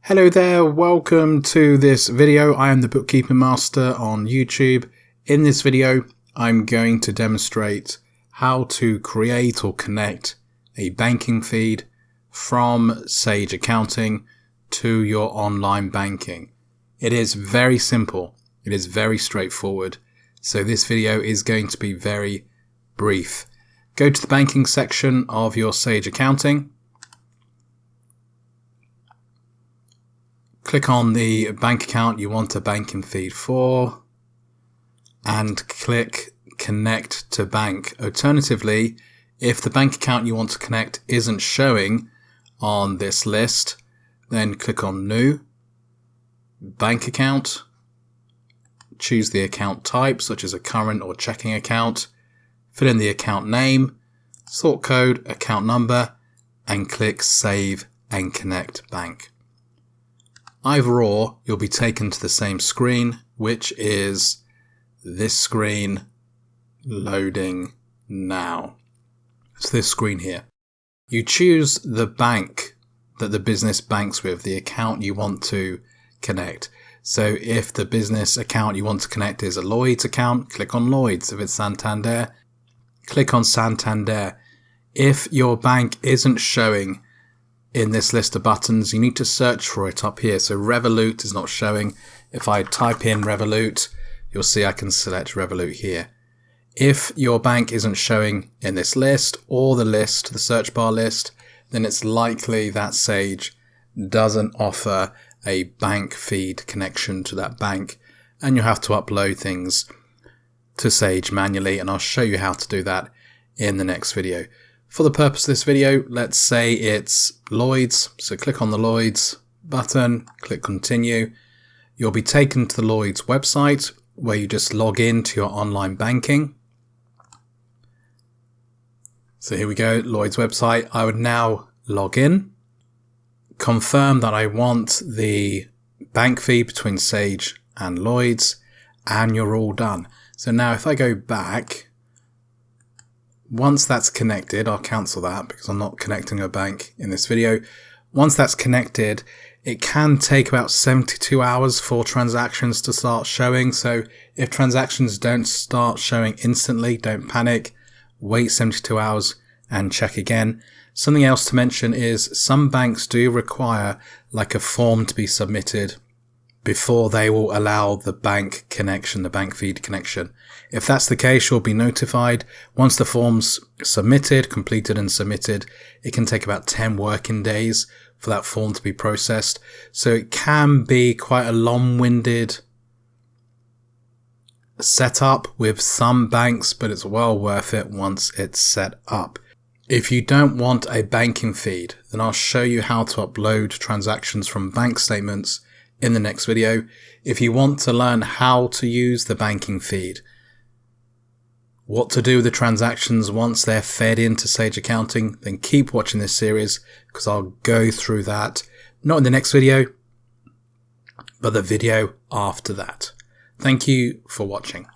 Hello there, welcome to this video. I am the Bookkeeping Master on YouTube. In this video, I'm going to demonstrate how to create or connect a banking feed from Sage Accounting to your online banking. It is very simple. It is very straightforward. So this video is going to be very brief. Go to the banking section of your Sage Accounting. Click on the bank account you want a banking feed for and click Connect to Bank. Alternatively, if the bank account you want to connect isn't showing on this list, then click on New, Bank Account, choose the account type such as a current or checking account, fill in the account name, sort code, account number, and click Save and Connect Bank. Either or, you'll be taken to the same screen, which is this screen loading now. It's this screen here. You choose the bank that the business banks with, the account you want to connect. So if the business account you want to connect is a Lloyds account, click on Lloyds. If it's Santander, click on Santander. If your bank isn't showing in this list of buttons, you need to search for it up here. So Revolut is not showing. If I type in Revolut, you'll see I can select Revolut here. If your bank isn't showing in this list or the list, the search bar list, then it's likely that Sage doesn't offer a bank feed connection to that bank, and you'll have to upload things to Sage manually, and I'll show you how to do that in the next video. For the purpose of this video, let's say it's Lloyds. So click on the Lloyds button, click continue. You'll be taken to the Lloyds website where you just log in to your online banking. So here we go, Lloyds website. I would now log in, confirm that I want the bank feed between Sage and Lloyds, and you're all done. So now if I go back, once that's connected, I'll cancel that because I'm not connecting a bank in this video. Once that's connected, it can take about 72 hours for transactions to start showing. So if transactions don't start showing instantly, don't panic. Wait 72 hours and check again. Something else to mention is some banks do require like a form to be submitted before they will allow the bank connection, the bank feed connection. If that's the case, you'll be notified. Once the form's submitted, completed and submitted, it can take about 10 working days for that form to be processed. So it can be quite a long-winded setup with some banks, but it's well worth it once it's set up. If you don't want a banking feed, then I'll show you how to upload transactions from bank statements in the next video. If you want to learn how to use the banking feed, what to do with the transactions once they're fed into Sage Accounting, then keep watching this series because I'll go through that, not in the next video, but the video after that. Thank you for watching.